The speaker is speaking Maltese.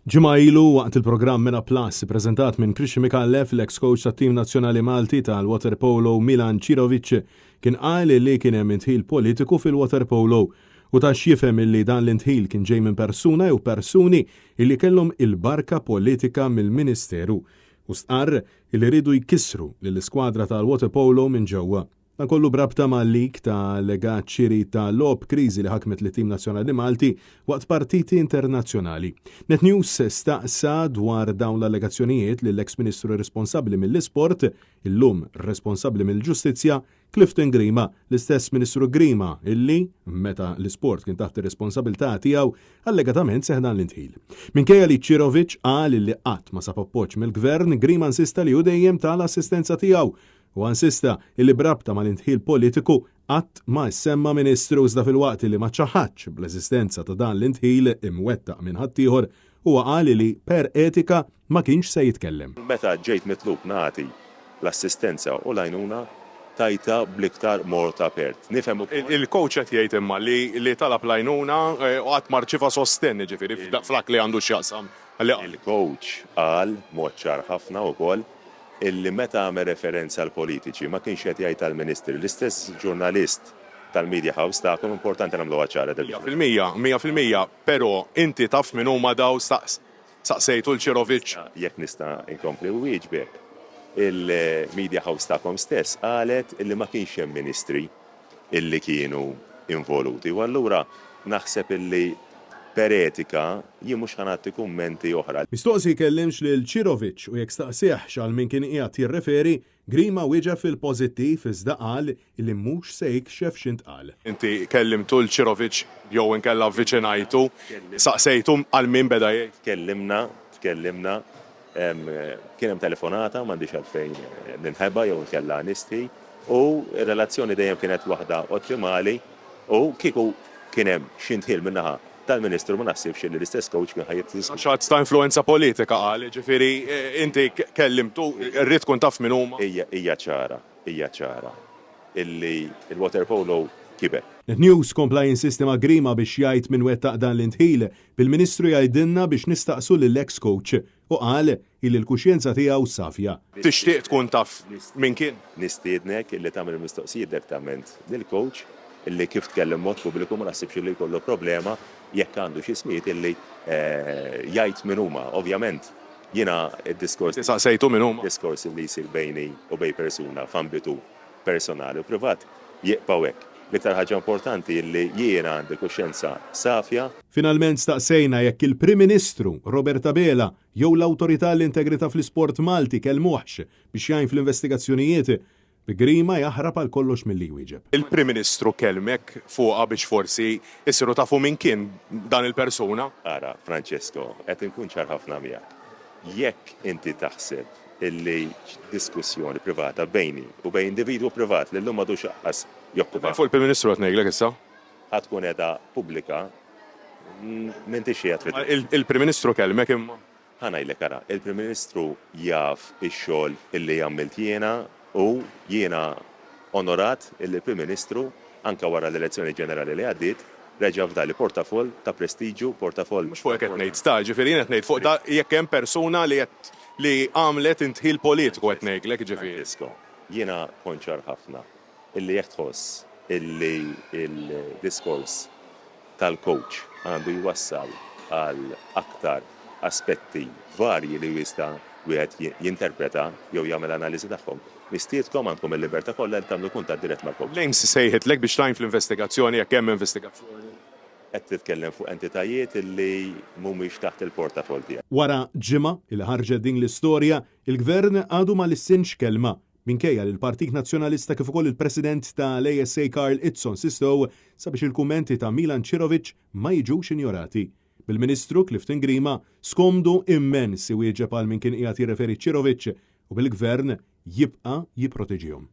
Ġimgħa ilu waqt il-programm Mena Plus preżentat minn Christian Mikallef, l-ex-coach tat-tim nazzjonali Malti tal-water polo Milan Čirović, kien qal li kien hemm intħil politiku fil-water polo u tax jifhem illi dan l-intħil kien ġej minn persuna jew persuni illi kellhom il-barka politika mill-Ministeru u stqarr illi rridu jkissru lill-iskwadra tal-water polo minn ġewwa. Dan kollu brabta ma' lik ta' legat xiri ta' lob kriżi li ħakmet li tim nazzjonali Malti waqt partiti internazzjonali. Net News staqsa dwar dawn l-allegazzjonijiet li l-ex-ministru responsabbli mill-isport, illum responsabbli mill-ġustizzja, Clifton Grima, l-istess ministru Grima, illi, meta l-isport kien taħt ir-responsabilità tiegħu, allegatament seħdan l-intħil. Minkejja li Čirović qal li qatt ma sab appoġġ mill-gvern, Grima insista li hu dejjem tal-assistenza tiegħu u ansista illi brabta mal-intħil politiku qatt ma semma ministru iżda fil-waqt li ma ċaħħaġġ bl-eżistenza ta' dan l-intħil imwettaq minn ħaddieħor huwa qal li per etika ma kienx se jitkellem. Meta ġejt mitlub nagħti l-assistenza u l-għajnuna tajta bl-iktar mort apert. Nifhem il-coach qed jgħid imma li talab l-għajnuna u qatt marċifa sostenni ġifieri flak li għandu x'jaqsam. Il-coach qal mod ċar ħafna wkoll illi meta għamel referenza għal politiċi ma kienx qed jgħid tal-Ministri, l-istess ġurnalist tal-Media House tagħkom importanti nagħmluha ċara. 100%, però inti taf min huma daw saqsejtu l-Čirović. Jekk nista' inkompli wieġbek. Il-Media House tagħkom stess qalet illi ma kienx hemm ministri illi kienu involuti. U allura naħseb illi per etika jien mhux ħanati kummenti oħra. Mistoqsi kellimx lil Čirović u jekk staqsih x'għal min kien qiegħed jirreferi, Grima wieġeb fil-pożittiv iżda qal illi mhux se jikxef x'intqal. Inti kellimtu l-Čirović jew inkella avviċinajtu, saqsejtu għal min beda jgħid. Tkellimna, kien hemm telefonata m'għandix għalfejn ninħebba jew nkella nisti u r-relazzjoni dejjem kienet waħda ottimali u kieku kien hemm xi ntħil minnaħa tal-Ministru ma naħsibx li l-istess coach kien ħajt. Xatt ta' influenza politika qal, ġifieri inti kellimtu rrid tkun taf min huma. Hija ċara illi il-water polo kiber. News kompla jinsistema Grima biex jgħid min wettaq dan l-intħil bil-Ministru jgħidilna biex nistaqsu lill-ex coach u qal illi l-kuxjenza tiegħu safja. Tixtieq tkun taf min kien? Nistiednek illi tagħmel mistoqsijiet direttament lill-coach illi kif tkellem mod pubbliku ma naħsibx li jkollu problema jekk għandu xi smiet illi jgħid min huma. Ovvjament jiena d-diskors sejtu min huma. Diskors li jsir bejni u bej persuna f'ambitu personali u privat jibqgħu hekk. L-iktar ħaġa importanti illi jiena għandi kuxjenza safja. Finalment staqsejna jekk il-Prim Ministru Robert Abela jew l-Awtorità l-Integrità fl-Isport Malti kellmuhx biex jgħin fl-investigazzjonijiet bi Grima jaħrab għal kollox milli jwieġeb. Il-Prim Ministru kelmek fuqha biex forsi issiru tafu min kien dan il-persuna? Ara, Francesco, qed inkun ċar ħafna miegħek. Jekk inti taħseb illi diskussjoni privata bejni u bejn individwu privat li llum m'għadu xaqqas jokkupa. Fuq il-Prim Ministru qed ngħidlek issa? Ħadd tkun qiegħda pubblika m'intix qiegħed. Il-Prim Ministru kelmek imma? Ħanajlek ara, il-Prim Ministru jaf ix-xogħol illi għamilt jiena u jiena onorat il-Prim Ministru anka wara l-elezzjoni ġenerali li għaddiet reġa' f'dali portafol ta' prestiġu, portafol. Mhux fuq qed ngħid sta, ġifieri qed ngħid fuq da jekk hemm persuna li għamlet intħil politiku qed ngħidlek ġifieri. Jiena kont ċar ħafna illi jekk tħoss illi il-diskors tal-coach għandu jwassal għal aktar aspetti varji li jista' wieħed jinterpreta jew jagħmel analiżi tagħhom. Nistiedkom għandkom il-libertà kollha li tagħmlu kuntatt dirett mal-coach. Lejn sejħitlek biex tajn fl-investigazzjoni jekk hemm investigazzjoni. Qed titkellem fuq entitajiet illi mhumiex taħt il-portafol tiegħek. Wara ġimgħa il ħarġet din l-istorja, il-Gvern għadu ma lissinx kelma minkejja li l-Partit Nazzjonalista kif ukoll il-President tal-ASA Karl Itzon Sistow sabiex il-kummenti ta' Milan Čirović ma jiġux injorati. Bil-Ministru Clifton Grima skomdu immens iwieġeb għal min kien qiegħed jirreferi Čirović u bil-Gvern jibqa' jipproteġihom.